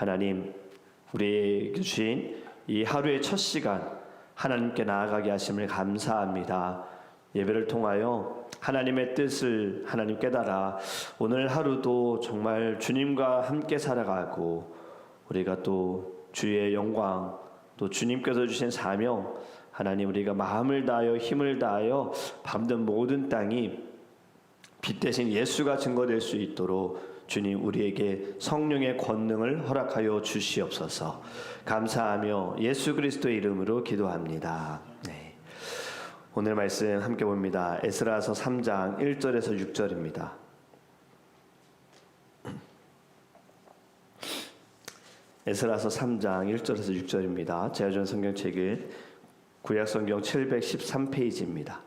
하나님, 우리에게 주신 이 하루의 첫 시간 하나님께 나아가게 하심을 감사합니다. 예배를 통하여 하나님의 뜻을 하나님 깨달아 오늘 하루도 정말 주님과 함께 살아가고, 우리가 또 주의 영광, 또 주님께서 주신 사명, 하나님, 우리가 마음을 다하여 힘을 다하여 밟는 모든 땅이 빛 대신 예수가 증거될 수 있도록 주님, 우리에게 성령의 권능을 허락하여 주시옵소서. 감사하며 예수 그리스도의 이름으로 기도합니다. 네. 오늘 말씀 함께 봅니다. 에스라서 3장 1절에서 6절입니다. 에스라서 3장 1절에서 6절입니다. 제아전 성경책은 구약성경 713페이지입니다.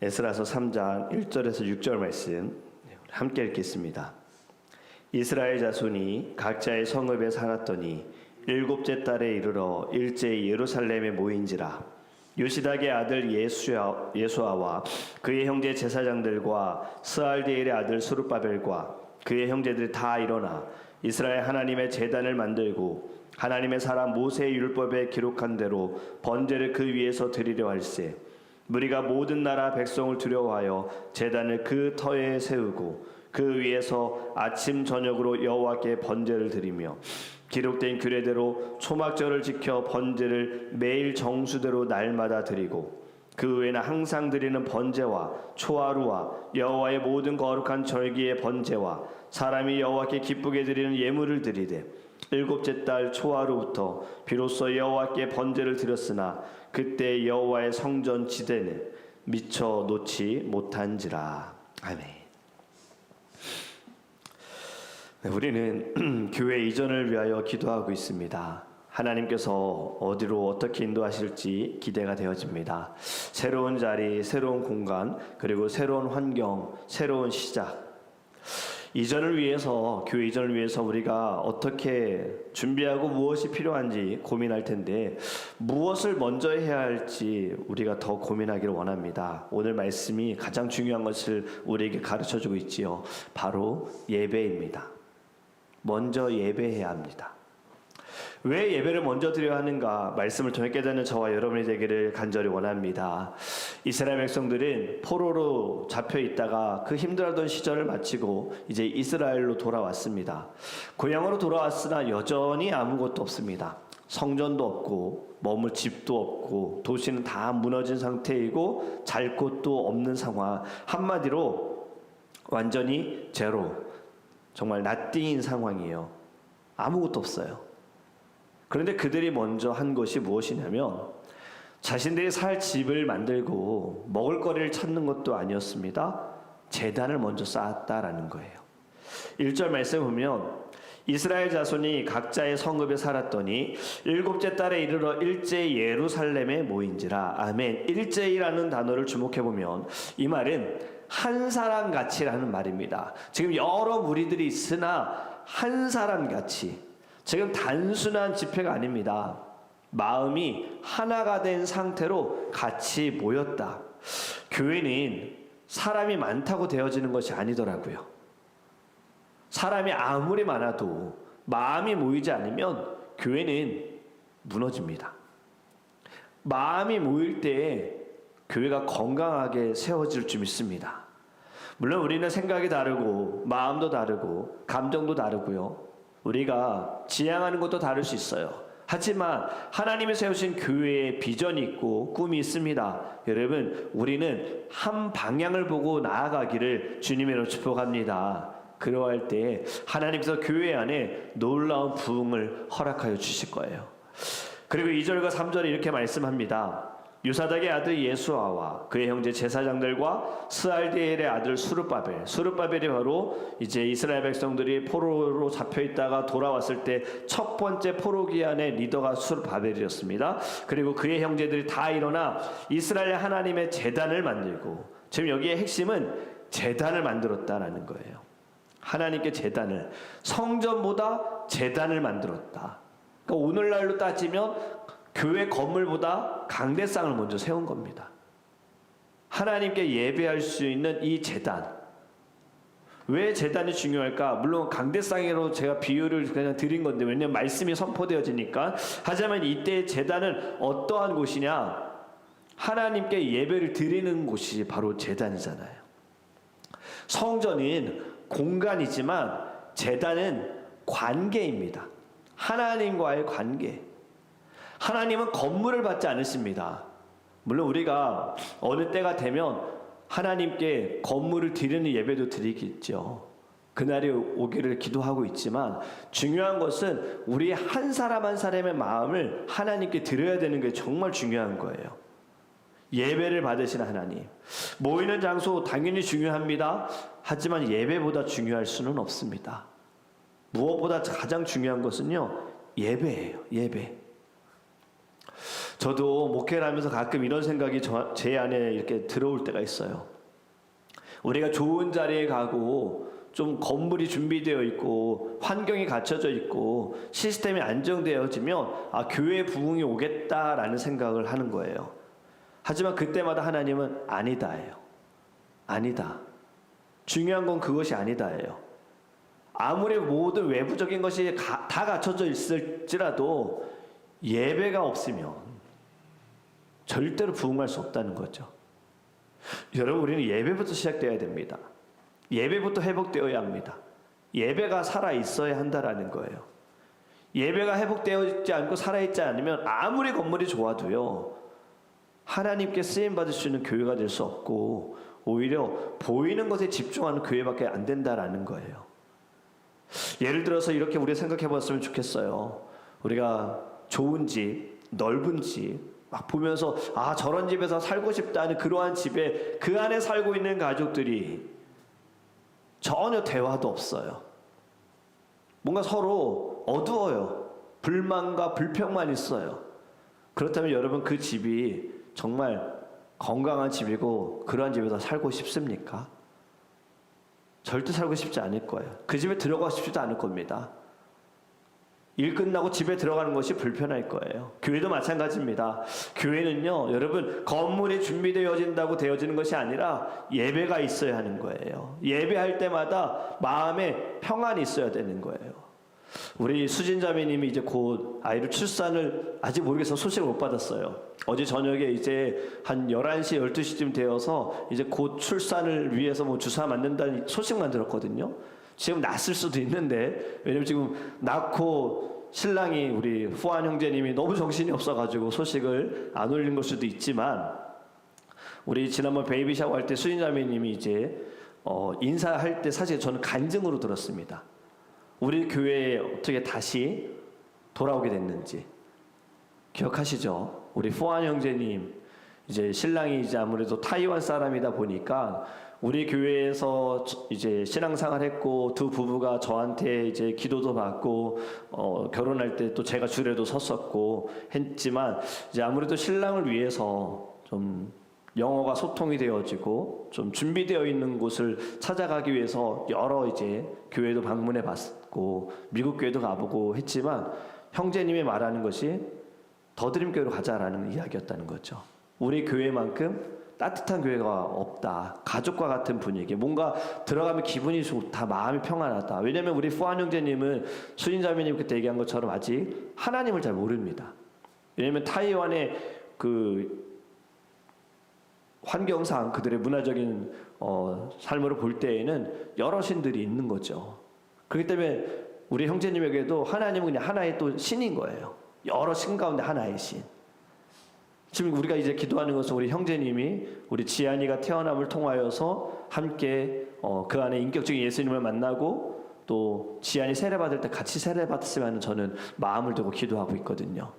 에스라서 3장 1절에서 6절 말씀 함께 읽겠습니다. 이스라엘 자손이 각자의 성읍에 살았더니 일곱째 달에 이르러 일제히 예루살렘에 모인지라. 요시닥의 아들 예수아와 그의 형제 제사장들과 스알디엘의 아들 스룹바벨과 그의 형제들이 다 일어나 이스라엘 하나님의 제단을 만들고 하나님의 사람 모세의 율법에 기록한 대로 번제를 그 위에서 드리려 할세. 무리가 모든 나라 백성을 두려워하여 제단을 그 터에 세우고 그 위에서 아침 저녁으로 여호와께 번제를 드리며 기록된 규례대로 초막절을 지켜 번제를 매일 정수대로 날마다 드리고 그 외에는 항상 드리는 번제와 초하루와 여호와의 모든 거룩한 절기의 번제와 사람이 여호와께 기쁘게 드리는 예물을 드리되 일곱째 달 초하루부터 비로소 여호와께 번제를 드렸으나 그때 여호와의 성전 지대는 미처 놓지 못한지라. 아멘. 우리는 교회 이전을 위하여 기도하고 있습니다. 하나님께서 어디로 어떻게 인도하실지 기대가 되어집니다. 새로운 자리, 새로운 공간, 그리고 새로운 환경, 새로운 시작. 이전을 위해서, 교회 이전을 위해서 우리가 어떻게 준비하고 무엇이 필요한지 고민할 텐데, 무엇을 먼저 해야 할지 우리가 더 고민하기를 원합니다. 오늘 말씀이 가장 중요한 것을 우리에게 가르쳐주고 있지요. 바로 예배입니다. 먼저 예배해야 합니다. 왜 예배를 먼저 드려야 하는가? 말씀을 통해 깨닫는 저와 여러분이 되기를 간절히 원합니다. 이스라엘 백성들은 포로로 잡혀 있다가 그 힘들었던 시절을 마치고 이제 이스라엘로 돌아왔습니다. 고향으로 돌아왔으나 여전히 아무것도 없습니다. 성전도 없고 머물 집도 없고 도시는 다 무너진 상태이고 잘 곳도 없는 상황. 한마디로 완전히 제로, 정말 나띵인 상황이에요. 아무것도 없어요. 그런데 그들이 먼저 한 것이 무엇이냐면 자신들이 살 집을 만들고 먹을 거리를 찾는 것도 아니었습니다. 제단을 먼저 쌓았다라는 거예요. 1절 말씀 보면 이스라엘 자손이 각자의 성읍에 살았더니 일곱째 달에 이르러 일제히 예루살렘에 모인지라. 아멘. 일제히라는 단어를 주목해보면 이 말은 한 사람 같이라는 말입니다. 지금 여러 무리들이 있으나 한 사람 같이, 지금 단순한 집회가 아닙니다. 마음이 하나가 된 상태로 같이 모였다. 교회는 사람이 많다고 되어지는 것이 아니더라고요. 사람이 아무리 많아도 마음이 모이지 않으면 교회는 무너집니다. 마음이 모일 때에 교회가 건강하게 세워질 줄 믿습니다. 물론 우리는 생각이 다르고 마음도 다르고 감정도 다르고요. 우리가 지향하는 것도 다를 수 있어요. 하지만 하나님이 세우신 교회에 비전이 있고 꿈이 있습니다. 여러분, 우리는 한 방향을 보고 나아가기를 주님으로 축복합니다. 그러할 때 하나님께서 교회 안에 놀라운 부흥을 허락하여 주실 거예요. 그리고 2절과 3절에 이렇게 말씀합니다. 요사닥의 아들 예수아와 그의 형제 제사장들과 스알디엘의 아들 수룹바벨이 바로 이제 이스라엘 백성들이 포로로 잡혀 있다가 돌아왔을 때 첫 번째 포로 기한의 리더가 수룹바벨이었습니다. 그리고 그의 형제들이 다 일어나 이스라엘 하나님의 제단을 만들고, 지금 여기에 핵심은 제단을 만들었다라는 거예요. 하나님께 제단을, 성전보다 제단을 만들었다. 그러니까 오늘날로 따지면 교회 건물보다 강대상을 먼저 세운 겁니다. 하나님께 예배할 수 있는 이 제단, 왜 제단이 중요할까? 물론 강대상으로 제가 비유를 그냥 드린 건데, 왜냐면 말씀이 선포되어지니까. 하지만 이때 제단은 어떠한 곳이냐? 하나님께 예배를 드리는 곳이 바로 제단이잖아요. 성전은 공간이지만 제단은 관계입니다. 하나님과의 관계. 하나님은 건물을 받지 않으십니다. 물론 우리가 어느 때가 되면 하나님께 건물을 드리는 예배도 드리겠죠. 그날이 오기를 기도하고 있지만, 중요한 것은 우리 한 사람 한 사람의 마음을 하나님께 드려야 되는 게 정말 중요한 거예요. 예배를 받으시는 하나님. 모이는 장소 당연히 중요합니다. 하지만 예배보다 중요할 수는 없습니다. 무엇보다 가장 중요한 것은요, 예배예요. 예배. 저도 목회를 하면서 가끔 이런 생각이 제 안에 이렇게 들어올 때가 있어요. 우리가 좋은 자리에 가고 좀 건물이 준비되어 있고 환경이 갖춰져 있고 시스템이 안정되어지면 교회 부흥이 오겠다라는 생각을 하는 거예요. 하지만 그때마다 하나님은 아니다예요. 아니다. 중요한 건 그것이 아니다예요. 아무리 모든 외부적인 것이 다 갖춰져 있을지라도 예배가 없으면 절대로 부흥할 수 없다는 거죠. 여러분, 우리는 예배부터 시작되어야 됩니다. 예배부터 회복되어야 합니다. 예배가 살아있어야 한다라는 거예요. 예배가 회복되어 있지 않고 살아있지 않으면 아무리 건물이 좋아도요, 하나님께 쓰임받을 수 있는 교회가 될 수 없고 오히려 보이는 것에 집중하는 교회밖에 안 된다라는 거예요. 예를 들어서 이렇게 우리 생각해 봤으면 좋겠어요. 우리가 좋은 집, 넓은 집 막 보면서 저런 집에서 살고 싶다는 그러한 집에 그 안에 살고 있는 가족들이 전혀 대화도 없어요. 뭔가 서로 어두워요. 불만과 불평만 있어요. 그렇다면 여러분, 그 집이 정말 건강한 집이고 그러한 집에서 살고 싶습니까? 절대 살고 싶지 않을 거예요. 그 집에 들어가고 싶지도 않을 겁니다. 일 끝나고 집에 들어가는 것이 불편할 거예요. 교회도 마찬가지입니다. 교회는요, 여러분, 건물이 준비되어진다고 되어지는 것이 아니라 예배가 있어야 하는 거예요. 예배할 때마다 마음에 평안이 있어야 되는 거예요. 우리 수진자매님이 이제 곧 아이를 출산을 아직 모르겠어서 소식을 못 받았어요. 어제 저녁에 이제 한 11시, 12시쯤 되어서 이제 곧 출산을 위해서 뭐 주사 맞는다는 소식만 들었거든요. 지금 났을 수도 있는데, 왜냐면 지금 낳고 신랑이 우리 후안 형제님이 너무 정신이 없어가지고 소식을 안 올린 걸 수도 있지만, 우리 지난번 베이비 샤워 할 때 수진자매님이 이제 인사할 때 사실 저는 간증으로 들었습니다. 우리 교회에 어떻게 다시 돌아오게 됐는지 기억하시죠? 우리 후안 형제님, 이제 신랑이 이제 아무래도 타이완 사람이다 보니까 우리 교회에서 이제 신앙생활 했고, 두 부부가 저한테 이제 기도도 받고 결혼할 때 또 제가 줄에도 섰었고 했지만, 이제 아무래도 신랑을 위해서 좀 영어가 소통이 되어지고 좀 준비되어 있는 곳을 찾아가기 위해서 여러 이제 교회도 방문해 봤고 미국 교회도 가보고 했지만, 형제님이 말하는 것이 더드림교회로 가자라는 이야기였다는 거죠. 우리 교회만큼 따뜻한 교회가 없다. 가족과 같은 분위기. 뭔가 들어가면 기분이 좋다. 마음이 평안하다. 왜냐하면 우리 후안 형제님은 수인자매님 그때 얘기한 것처럼 아직 하나님을 잘 모릅니다. 왜냐하면 타이완의 그 환경상 그들의 문화적인 삶으로 볼 때에는 여러 신들이 있는 거죠. 그렇기 때문에 우리 형제님에게도 하나님은 그냥 하나의 또 신인 거예요. 여러 신 가운데 하나의 신. 지금 우리가 이제 기도하는 것은 우리 형제님이 우리 지안이가 태어남을 통하여서 함께 그 안에 인격적인 예수님을 만나고 또 지안이 세례받을 때 같이 세례받았으면 하는 저는 마음을 두고 기도하고 있거든요.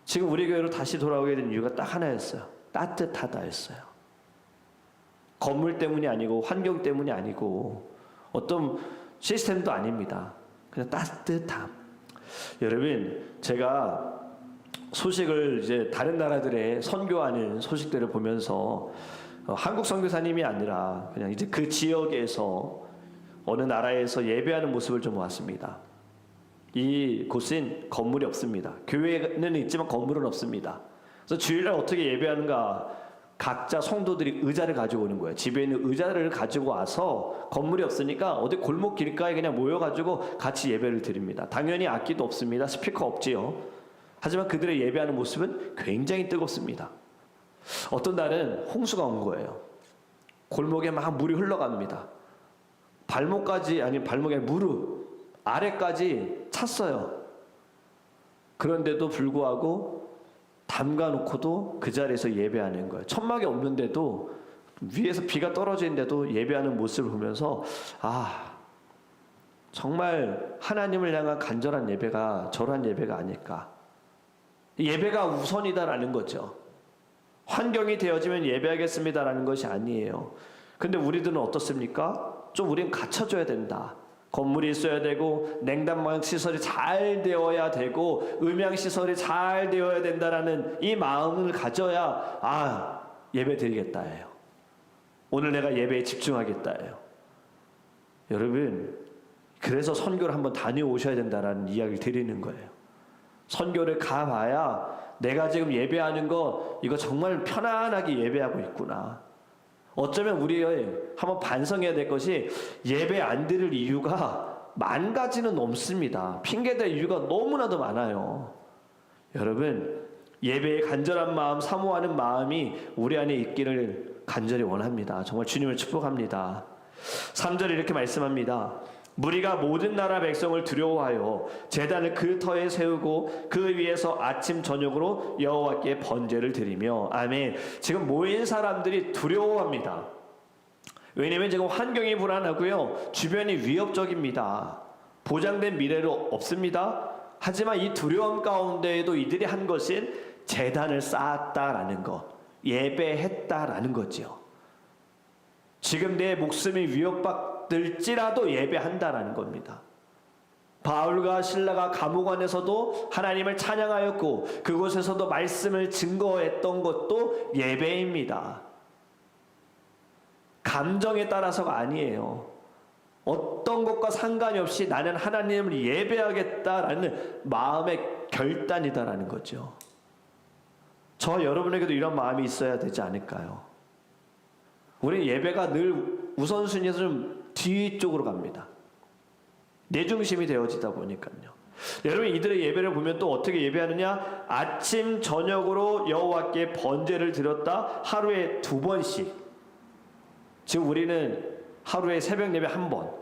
지금 우리 교회로 다시 돌아오게 된 이유가 딱 하나였어요. 따뜻하다였어요. 건물 때문이 아니고 환경 때문이 아니고 어떤 시스템도 아닙니다. 그냥 따뜻함. 여러분, 제가 소식을 이제 다른 나라들의 선교하는 소식들을 보면서 한국 선교사님이 아니라 그냥 이제 그 지역에서 어느 나라에서 예배하는 모습을 좀 보았습니다. 이 곳은 건물이 없습니다. 교회는 있지만 건물은 없습니다. 그래서 주일날 어떻게 예배하는가 각자 성도들이 의자를 가지고 오는 거예요. 집에 있는 의자를 가지고 와서 건물이 없으니까 어디 골목 길가에 그냥 모여가지고 같이 예배를 드립니다. 당연히 악기도 없습니다. 스피커 없지요. 하지만 그들의 예배하는 모습은 굉장히 뜨겁습니다. 어떤 날은 홍수가 온 거예요. 골목에 막 물이 흘러갑니다. 발목까지, 아니 발목에 무릎 아래까지 찼어요. 그런데도 불구하고 담가놓고도 그 자리에서 예배하는 거예요. 천막이 없는데도 위에서 비가 떨어지는데도 예배하는 모습을 보면서 정말 하나님을 향한 간절한 예배가 저러한 예배가 아닐까. 예배가 우선이다라는 거죠. 환경이 되어지면 예배하겠습니다라는 것이 아니에요. 근데 우리들은 어떻습니까? 좀 우린 갖춰줘야 된다. 건물이 있어야 되고 냉난방 시설이 잘 되어야 되고 음향 시설이 잘 되어야 된다라는 이 마음을 가져야 예배 드리겠다예요. 오늘 내가 예배에 집중하겠다예요. 여러분, 그래서 선교를 한번 다녀오셔야 된다라는 이야기를 드리는 거예요. 선교를 가봐야 내가 지금 예배하는 거 이거 정말 편안하게 예배하고 있구나. 어쩌면 우리 한번 반성해야 될 것이 예배 안 드릴 이유가 만 가지는 넘습니다. 핑계댈 이유가 너무나도 많아요. 여러분, 예배의 간절한 마음, 사모하는 마음이 우리 안에 있기를 간절히 원합니다. 정말 주님을 축복합니다. 3절에 이렇게 말씀합니다. 무리가 모든 나라 백성을 두려워하여 제단을 그 터에 세우고 그 위에서 아침 저녁으로 여호와께 번제를 드리며. 아멘. 지금 모인 사람들이 두려워합니다. 왜냐하면 지금 환경이 불안하고요, 주변이 위협적입니다. 보장된 미래로 없습니다. 하지만 이 두려움 가운데에도 이들이 한 것은 제단을 쌓았다라는 것, 예배했다라는 거죠. 지금 내 목숨이 위협받을지라도 예배한다라는 겁니다. 바울과 실라가 감옥 안에서도 하나님을 찬양하였고 그곳에서도 말씀을 증거했던 것도 예배입니다. 감정에 따라서가 아니에요. 어떤 것과 상관이 없이 나는 하나님을 예배하겠다라는 마음의 결단이다라는 거죠. 저 여러분에게도 이런 마음이 있어야 되지 않을까요? 우리 예배가 늘 우선순위에서 좀 뒤쪽으로 갑니다. 내 중심이 되어지다 보니까요. 여러분, 이들의 예배를 보면 또 어떻게 예배하느냐? 아침 저녁으로 여호와께 번제를 드렸다. 하루에 2번씩. 지금 우리는 하루에 새벽 예배 1번,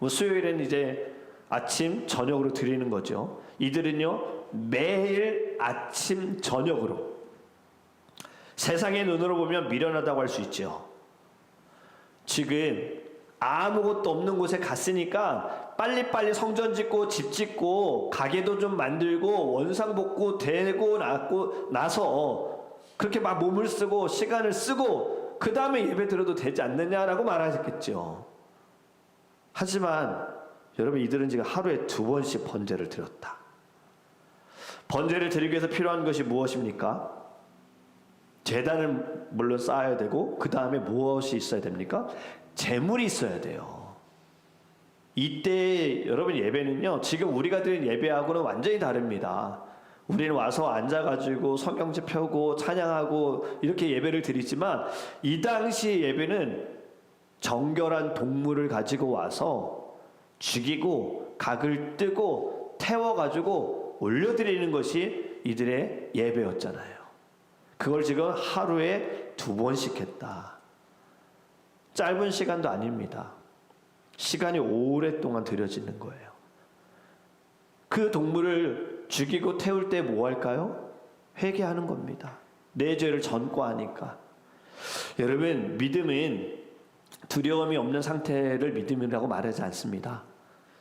수요일에는 이제 아침 저녁으로 드리는 거죠. 이들은요 매일 아침 저녁으로. 세상의 눈으로 보면 미련하다고 할 수 있죠. 지금 아무것도 없는 곳에 갔으니까 빨리빨리 성전 짓고 집 짓고 가게도 좀 만들고 원상복구 되고 나서 그렇게 막 몸을 쓰고 시간을 쓰고 그 다음에 예배 드려도 되지 않느냐라고 말하셨겠죠. 하지만 여러분, 이들은 지금 하루에 2번씩 번제를 드렸다. 번제를 드리기 위해서 필요한 것이 무엇입니까? 제단을 물론 쌓아야 되고 그 다음에 무엇이 있어야 됩니까? 제물이 있어야 돼요. 이때 여러분 예배는요, 지금 우리가 드린 예배하고는 완전히 다릅니다. 우리는 와서 앉아가지고 성경책 펴고 찬양하고 이렇게 예배를 드리지만 이 당시 예배는 정결한 동물을 가지고 와서 죽이고 각을 뜨고 태워가지고 올려드리는 것이 이들의 예배였잖아요. 그걸 지금 하루에 2번씩 했다. 짧은 시간도 아닙니다. 시간이 오랫동안 들여지는 거예요. 그 동물을 죽이고 태울 때 뭐 할까요? 회개하는 겁니다. 내 죄를 전과하니까. 여러분, 믿음은 두려움이 없는 상태를 믿음이라고 말하지 않습니다.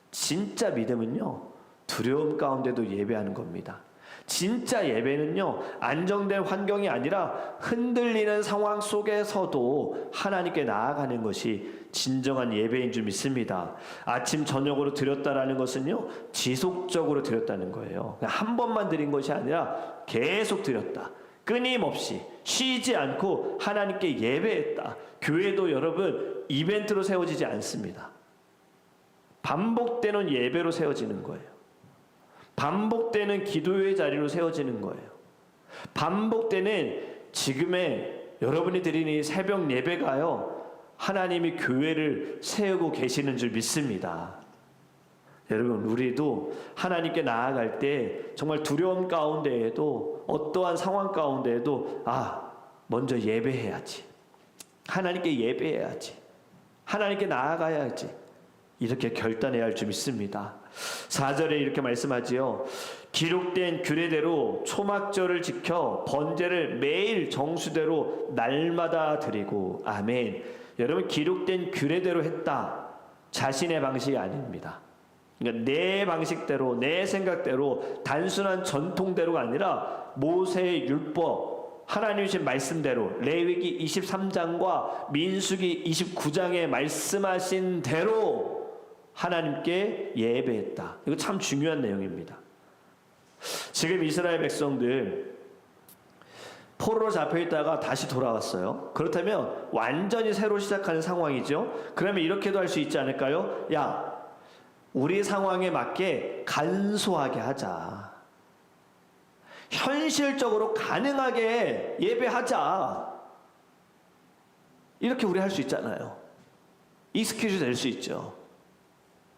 진짜 믿음은요, 두려움 가운데도 예배하는 겁니다. 진짜 예배는요, 안정된 환경이 아니라 흔들리는 상황 속에서도 하나님께 나아가는 것이 진정한 예배인 줄 믿습니다. 아침 저녁으로 드렸다라는 것은요, 지속적으로 드렸다는 거예요. 한 번만 드린 것이 아니라 계속 드렸다. 끊임없이 쉬지 않고 하나님께 예배했다. 교회도 여러분 이벤트로 세워지지 않습니다. 반복되는 예배로 세워지는 거예요. 반복되는 기도의 자리로 세워지는 거예요. 반복되는 지금의 여러분이 드리는 이 새벽 예배가요, 하나님이 교회를 세우고 계시는 줄 믿습니다. 여러분, 우리도 하나님께 나아갈 때 정말 두려움 가운데에도, 어떠한 상황 가운데에도 먼저 예배해야지, 하나님께 예배해야지, 하나님께 나아가야지, 이렇게 결단해야 할 줄 믿습니다. 4절에 이렇게 말씀하지요. 기록된 규례대로 초막절을 지켜 번제를 매일 정수대로 날마다 드리고. 아멘. 여러분, 기록된 규례대로 했다. 자신의 방식이 아닙니다. 그러니까 내 방식대로, 내 생각대로, 단순한 전통대로가 아니라 모세의 율법, 하나님의 주신 말씀대로, 레위기 23장과 민수기 29장에 말씀하신 대로 하나님께 예배했다. 이거 참 중요한 내용입니다. 지금 이스라엘 백성들 포로로 잡혀있다가 다시 돌아왔어요. 그렇다면 완전히 새로 시작하는 상황이죠. 그러면 이렇게도 할 수 있지 않을까요? 야, 우리 상황에 맞게 간소하게 하자, 현실적으로 가능하게 예배하자, 이렇게 우리 할 수 있잖아요. 익스큐즈 될 수 있죠.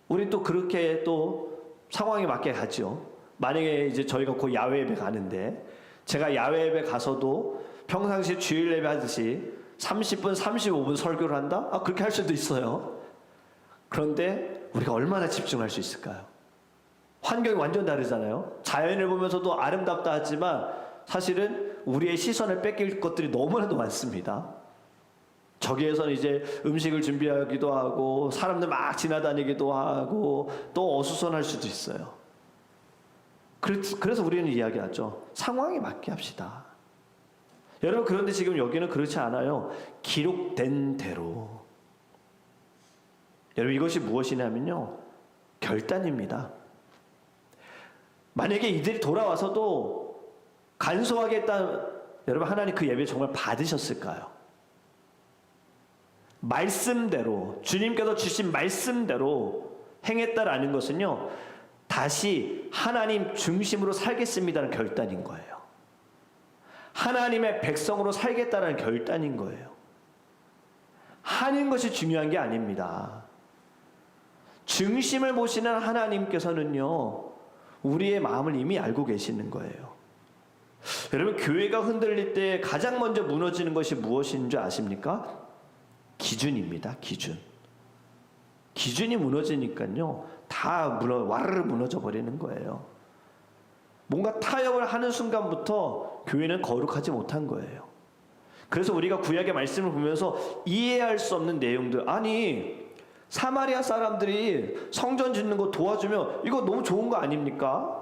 우리 또 그렇게 또 상황에 맞게 가죠. 만약에 이제 저희가 곧 야외 예배 가는데, 제가 야외 예배 가서도 평상시 주일 예배 하듯이 30분, 35분 설교를 한다? 그렇게 할 수도 있어요. 그런데 우리가 얼마나 집중할 수 있을까요? 환경이 완전 다르잖아요. 자연을 보면서도 아름답다 하지만 사실은 우리의 시선을 뺏길 것들이 너무나도 많습니다. 저기에서는 이제 음식을 준비하기도 하고, 사람들 막 지나다니기도 하고, 또 어수선할 수도 있어요. 그래서 우리는 이야기하죠. 상황에 맞게 합시다. 여러분, 그런데 지금 여기는 그렇지 않아요. 기록된 대로. 여러분, 이것이 무엇이냐면요, 결단입니다. 만약에 이들이 돌아와서도 간소하게 했다, 여러분, 하나님 그 예배 정말 받으셨을까요? 말씀대로, 주님께서 주신 말씀대로 행했다라는 것은요, 다시 하나님 중심으로 살겠습니다라는 결단인 거예요. 하나님의 백성으로 살겠다라는 결단인 거예요. 하는 것이 중요한 게 아닙니다. 중심을 보시는 하나님께서는요, 우리의 마음을 이미 알고 계시는 거예요. 여러분, 교회가 흔들릴 때 가장 먼저 무너지는 것이 무엇인 줄 아십니까? 기준입니다. 기준이 무너지니까요, 다 와르르 무너져 버리는 거예요. 뭔가 타협을 하는 순간부터 교회는 거룩하지 못한 거예요. 그래서 우리가 구약의 말씀을 보면서 이해할 수 없는 내용들, 아니 사마리아 사람들이 성전 짓는 거 도와주면 이거 너무 좋은 거 아닙니까?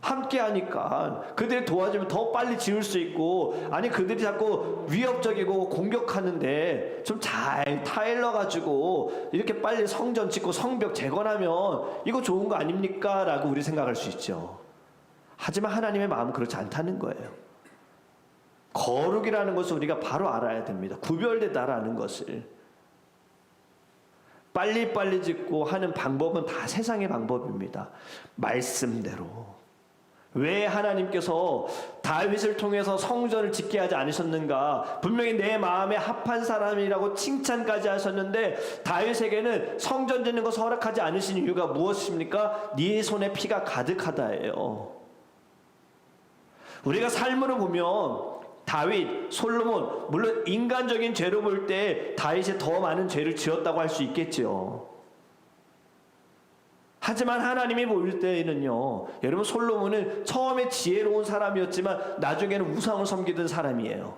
함께 하니까 그들이 도와주면 더 빨리 지을 수 있고, 아니 그들이 자꾸 위협적이고 공격하는데 좀 잘 타일러 가지고 이렇게 빨리 성전 짓고 성벽 재건하면 이거 좋은 거 아닙니까? 라고 우리 생각할 수 있죠. 하지만 하나님의 마음은 그렇지 않다는 거예요. 거룩이라는 것을 우리가 바로 알아야 됩니다. 구별되다라는 것을. 빨리빨리 짓고 하는 방법은 다 세상의 방법입니다. 말씀대로. 왜 하나님께서 다윗을 통해서 성전을 짓게 하지 않으셨는가? 분명히 내 마음에 합한 사람이라고 칭찬까지 하셨는데, 다윗에게는 성전 짓는 것을 허락하지 않으신 이유가 무엇입니까? 네 손에 피가 가득하다예요. 우리가 삶으로 보면 다윗, 솔로몬, 물론 인간적인 죄로 볼 때 다윗이 더 많은 죄를 지었다고 할 수 있겠죠. 하지만 하나님이 볼 때에는요, 여러분, 솔로몬은 처음에 지혜로운 사람이었지만 나중에는 우상을 섬기던 사람이에요.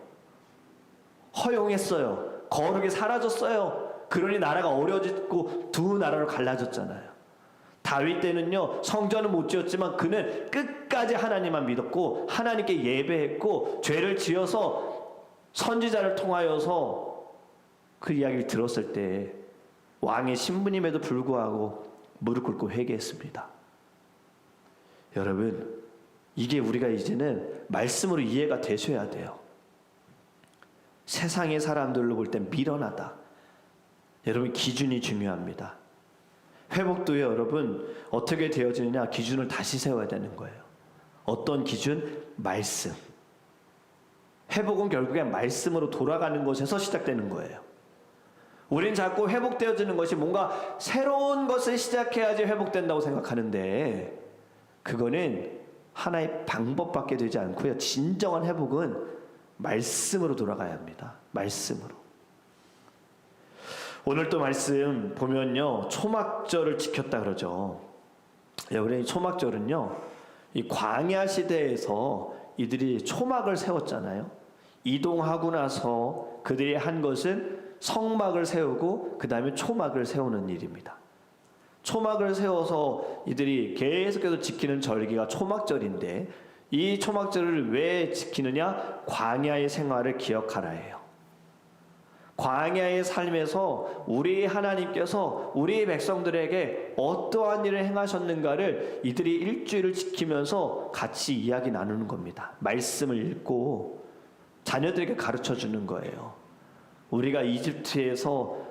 허용했어요. 거룩이 사라졌어요. 그러니 나라가 어려지고 두 나라로 갈라졌잖아요. 다윗 때는요, 성전은 못 지었지만 그는 끝까지 하나님만 믿었고 하나님께 예배했고, 죄를 지어서 선지자를 통하여서 그 이야기를 들었을 때 왕의 신부님에도 불구하고 무릎 꿇고 회개했습니다. 여러분, 이게 우리가 이제는 말씀으로 이해가 되셔야 돼요. 세상의 사람들로 볼 땐 미련하다. 여러분, 기준이 중요합니다. 회복도에 여러분 어떻게 되어지느냐, 기준을 다시 세워야 되는 거예요. 어떤 기준? 말씀. 회복은 결국엔 말씀으로 돌아가는 것에서 시작되는 거예요. 우린 자꾸 회복되어지는 것이 뭔가 새로운 것을 시작해야지 회복된다고 생각하는데 그거는 하나의 방법밖에 되지 않고요. 진정한 회복은 말씀으로 돌아가야 합니다. 말씀으로. 오늘 또 말씀 보면요, 초막절을 지켰다 그러죠. 우리 초막절은요, 이 광야 시대에서 이들이 초막을 세웠잖아요. 이동하고 나서 그들이 한 것은 성막을 세우고 그 다음에 초막을 세우는 일입니다. 초막을 세워서 이들이 계속해서 지키는 절기가 초막절인데, 이 초막절을 왜 지키느냐? 광야의 생활을 기억하라예요. 광야의 삶에서 우리 하나님께서 우리 백성들에게 어떠한 일을 행하셨는가를 이들이 일주일을 지키면서 같이 이야기 나누는 겁니다. 말씀을 읽고 자녀들에게 가르쳐 주는 거예요. 우리가 이집트에서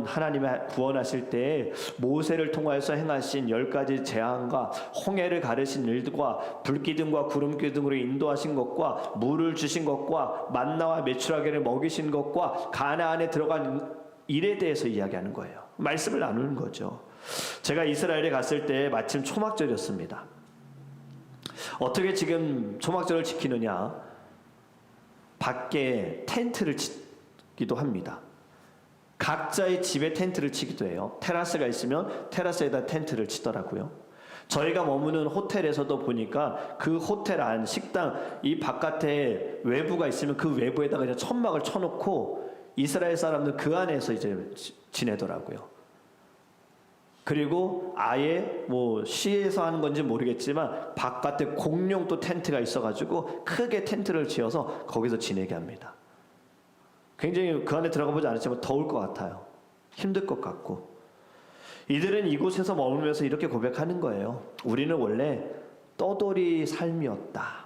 하나님이 구원하실 때 모세를 통하여서 행하신 10가지 재앙과 홍해를 가르신 일들과 불기둥과 구름기둥으로 인도하신 것과 물을 주신 것과 만나와 메추라기를 먹이신 것과 가나안에 들어간 일에 대해서 이야기하는 거예요. 말씀을 나누는 거죠. 제가 이스라엘에 갔을 때 마침 초막절이었습니다. 어떻게 지금 초막절을 지키느냐? 밖에 텐트를 치기도 합니다. 각자의 집에 텐트를 치기도 해요. 테라스가 있으면 테라스에다 텐트를 치더라고요. 저희가 머무는 호텔에서도 보니까 그 호텔 안 식당 이 바깥에 외부가 있으면 그 외부에다가 그냥 천막을 쳐놓고 이스라엘 사람들 그 안에서 이제 지내더라고요. 그리고 아예 뭐 시에서 하는 건지 모르겠지만 바깥에 공용 또 텐트가 있어가지고 크게 텐트를 지어서 거기서 지내게 합니다. 굉장히 그 안에 들어가 보지 않았지만 더울 것 같아요. 힘들 것 같고. 이들은 이곳에서 머물면서 이렇게 고백하는 거예요. 우리는 원래 떠돌이 삶이었다.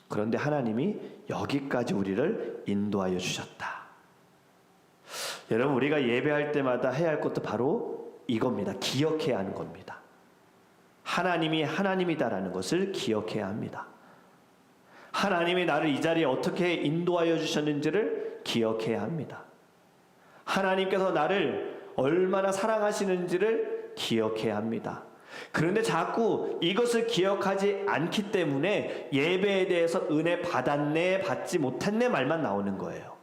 그런데 하나님이 여기까지 우리를 인도하여 주셨다. 여러분, 우리가 예배할 때마다 해야 할 것도 바로 이겁니다. 기억해야 하는 겁니다. 하나님이 하나님이다라는 것을 기억해야 합니다. 하나님이 나를 이 자리에 어떻게 인도하여 주셨는지를 기억해야 합니다. 하나님께서 나를 얼마나 사랑하시는지를 기억해야 합니다. 그런데 자꾸 이것을 기억하지 않기 때문에 예배에 대해서 은혜 받았네, 받지 못했네 말만 나오는 거예요.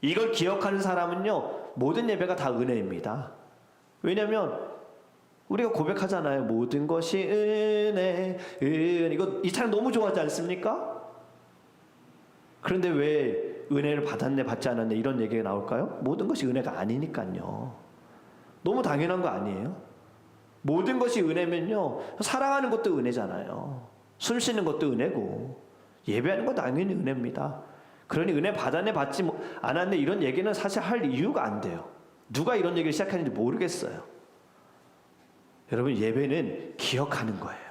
이걸 기억하는 사람은요, 모든 예배가 다 은혜입니다. 왜냐하면 우리가 고백하잖아요. 모든 것이 은혜, 은혜. 이 찬양 너무 좋아하지 않습니까? 그런데 왜 은혜를 받았네, 받지 않았네 이런 얘기가 나올까요? 모든 것이 은혜가 아니니까요. 너무 당연한 거 아니에요? 모든 것이 은혜면요, 사랑하는 것도 은혜잖아요. 숨 쉬는 것도 은혜고 예배하는 건 당연히 은혜입니다. 그러니 은혜 받았네, 받지 않았네 이런 얘기는 사실 할 이유가 안 돼요. 누가 이런 얘기를 시작했는지 모르겠어요. 여러분, 예배는 기억하는 거예요.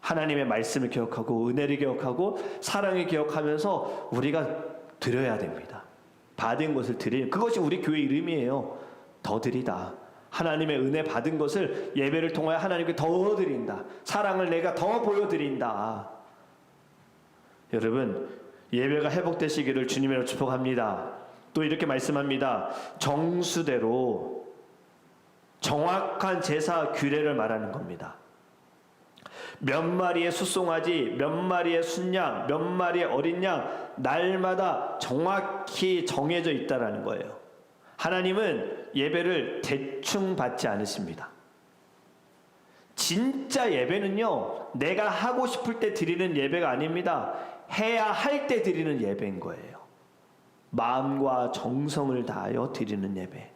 하나님의 말씀을 기억하고 은혜를 기억하고 사랑을 기억하면서 우리가 드려야 됩니다. 받은 것을 드리는, 그것이 우리 교회 이름이에요. 더 드리다. 하나님의 은혜 받은 것을 예배를 통하여 하나님께 더 드린다. 사랑을 내가 더 보여드린다. 여러분, 예배가 회복되시기를 주님으로 축복합니다. 또 이렇게 말씀합니다. 정수대로 정확한 제사 규례를 말하는 겁니다. 몇 마리의 숫송아지, 몇 마리의 순양, 몇 마리의 어린 양, 날마다 정확히 정해져 있다라는 거예요. 하나님은 예배를 대충 받지 않으십니다. 진짜 예배는요, 내가 하고 싶을 때 드리는 예배가 아닙니다. 해야 할 때 드리는 예배인 거예요. 마음과 정성을 다하여 드리는 예배.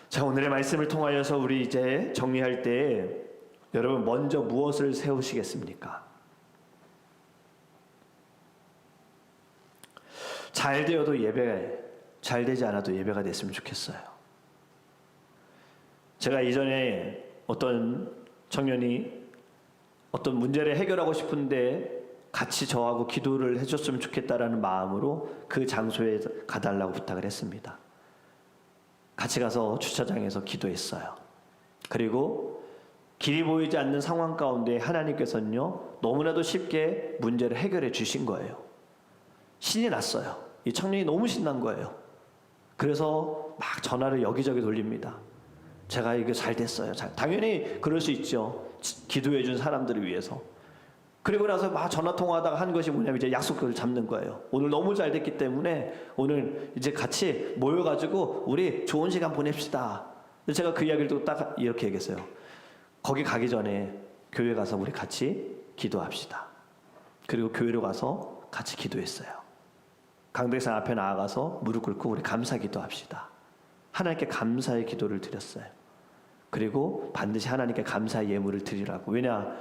자, 오늘의 말씀을 통하여서 우리 이제 정리할 때 여러분, 먼저 무엇을 세우시겠습니까? 잘 되어도 예배, 잘 되지 않아도 예배가 됐으면 좋겠어요. 제가 이전에 어떤 청년이 어떤 문제를 해결하고 싶은데 같이 저하고 기도를 해줬으면 좋겠다라는 마음으로 그 장소에 가달라고 부탁을 했습니다. 같이 가서 주차장에서 기도했어요. 그리고 길이 보이지 않는 상황 가운데 하나님께서는요, 너무나도 쉽게 문제를 해결해 주신 거예요. 신이 났어요. 이 청년이 너무 신난 거예요. 그래서 막 전화를 여기저기 돌립니다. 제가 이거 잘 됐어요. 당연히 그럴 수 있죠. 기도해 준 사람들을 위해서. 그리고 나서 막 전화 통화하다가 한 것이 뭐냐면 이제 약속을 잡는 거예요. 오늘 너무 잘 됐기 때문에 오늘 이제 같이 모여가지고 우리 좋은 시간 보냅시다. 제가 그 이야기를 또 딱 이렇게 얘기했어요. 거기 가기 전에 교회 가서 우리 같이 기도합시다. 그리고 교회로 가서 같이 기도했어요. 강백산 앞에 나아가서 무릎 꿇고 우리 감사 기도합시다. 하나님께 감사의 기도를 드렸어요. 그리고 반드시 하나님께 감사의 예물을 드리라고. 왜냐?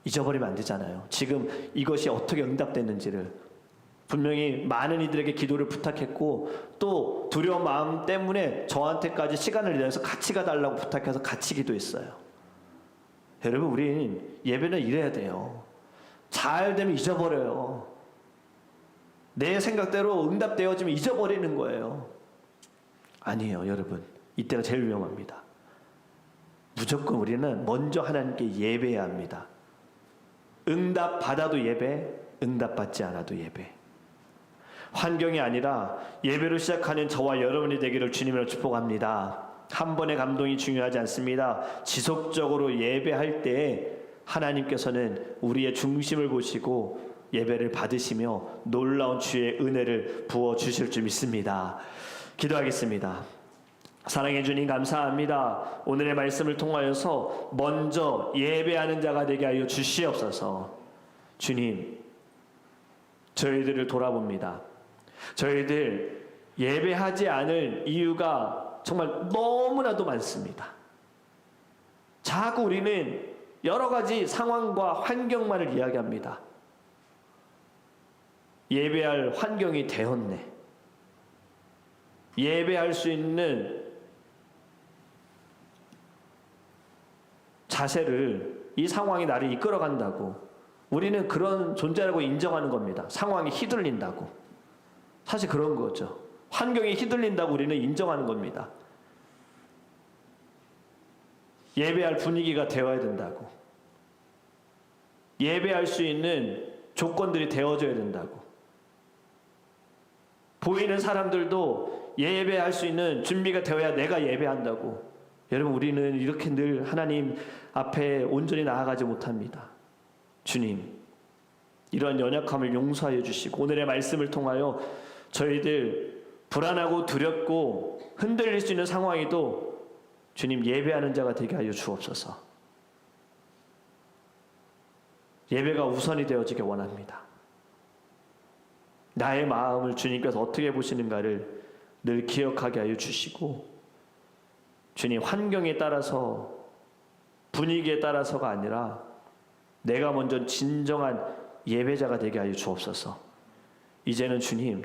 잊어버리면 안 되잖아요. 지금 이것이 어떻게 응답됐는지를. 분명히 많은 이들에게 기도를 부탁했고 또 두려운 마음 때문에 저한테까지 시간을 내서 같이 가달라고 부탁해서 같이 기도했어요. 여러분, 우린 예배는 이래야 돼요. 잘 되면 잊어버려요. 내 생각대로 응답되어지면 잊어버리는 거예요. 아니에요, 여러분. 이때가 제일 위험합니다. 무조건 우리는 먼저 하나님께 예배해야 합니다. 응답 받아도 예배, 응답 받지 않아도 예배. 환경이 아니라 예배로 시작하는 저와 여러분이 되기를 주님으로 축복합니다. 한 번의 감동이 중요하지 않습니다. 지속적으로 예배할 때 하나님께서는 우리의 중심을 보시고 예배를 받으시며 놀라운 주의 은혜를 부어주실 줄 믿습니다. 기도하겠습니다. 사랑해 주님 감사합니다. 오늘의 말씀을 통하여서 먼저 예배하는 자가 되게 하여 주시옵소서. 주님, 저희들을 돌아봅니다. 저희들 예배하지 않을 이유가 정말 너무나도 많습니다. 자꾸 우리는 여러 가지 상황과 환경만을 이야기합니다. 예배할 환경이 되었네. 예배할 수 있는 자세를, 이 상황이 나를 이끌어간다고 우리는 그런 존재라고 인정하는 겁니다. 상황이 휘둘린다고. 사실 그런 거죠. 환경이 휘둘린다고 우리는 인정하는 겁니다. 예배할 분위기가 되어야 된다고. 예배할 수 있는 조건들이 되어져야 된다고. 보이는 사람들도 예배할 수 있는 준비가 되어야 내가 예배한다고. 여러분, 우리는 이렇게 늘 하나님 앞에 온전히 나아가지 못합니다. 주님, 이러한 연약함을 용서하여 주시고 오늘의 말씀을 통하여 저희들 불안하고 두렵고 흔들릴 수 있는 상황에도 주님 예배하는 자가 되게 하여 주옵소서. 예배가 우선이 되어지길 원합니다. 나의 마음을 주님께서 어떻게 보시는가를 늘 기억하게 하여 주시고, 주님 환경에 따라서 분위기에 따라서가 아니라 내가 먼저 진정한 예배자가 되게 하여 주옵소서. 이제는 주님,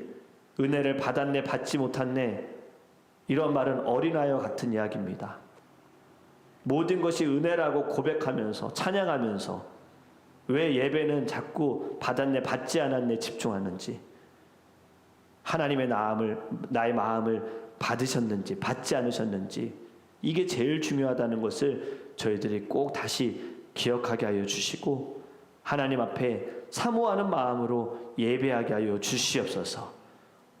은혜를 받았네 받지 못했네 이런 말은 어린아이와 같은 이야기입니다. 모든 것이 은혜라고 고백하면서 찬양하면서 왜 예배는 자꾸 받았네 받지 않았네 집중하는지, 하나님의 나의 마음을 받으셨는지 받지 않으셨는지, 이게 제일 중요하다는 것을 저희들이 꼭 다시 기억하게 하여 주시고 하나님 앞에 사모하는 마음으로 예배하게 하여 주시옵소서.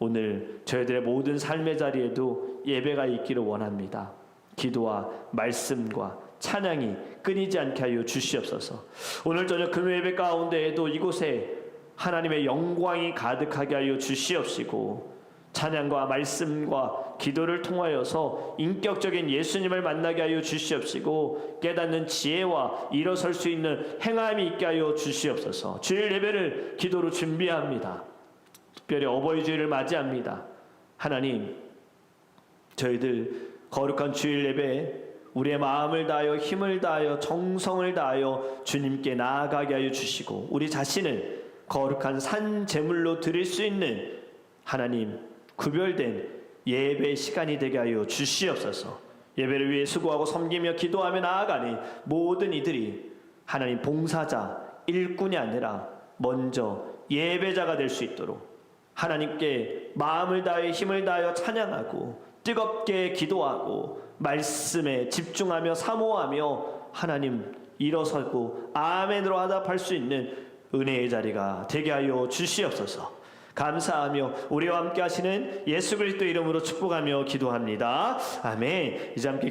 오늘 저희들의 모든 삶의 자리에도 예배가 있기를 원합니다. 기도와 말씀과 찬양이 끊이지 않게 하여 주시옵소서. 오늘 저녁 금요 예배 가운데에도 이곳에 하나님의 영광이 가득하게 하여 주시옵시고, 찬양과 말씀과 기도를 통하여서 인격적인 예수님을 만나게 하여 주시옵시고, 깨닫는 지혜와 일어설 수 있는 행함이 있게 하여 주시옵소서. 주일 예배를 기도로 준비합니다. 특별히 어버이 주일을 맞이합니다. 하나님, 저희들 거룩한 주일 예배에 우리의 마음을 다하여 힘을 다하여 정성을 다하여 주님께 나아가게 하여 주시고, 우리 자신을 거룩한 산 제물로 드릴 수 있는 하나님 구별된 예배 시간이 되게 하여 주시옵소서. 예배를 위해 수고하고 섬기며 기도하며 나아가는 모든 이들이 하나님 봉사자, 일꾼이 아니라 먼저 예배자가 될 수 있도록 하나님께 마음을 다하여 힘을 다하여 찬양하고 뜨겁게 기도하고 말씀에 집중하며 사모하며 하나님 일어서고 아멘으로 화답할 수 있는 은혜의 자리가 되게 하여 주시옵소서. 감사하며 우리와 함께 하시는 예수 그리스도 이름으로 축복하며 기도합니다. 아멘. 이제 함께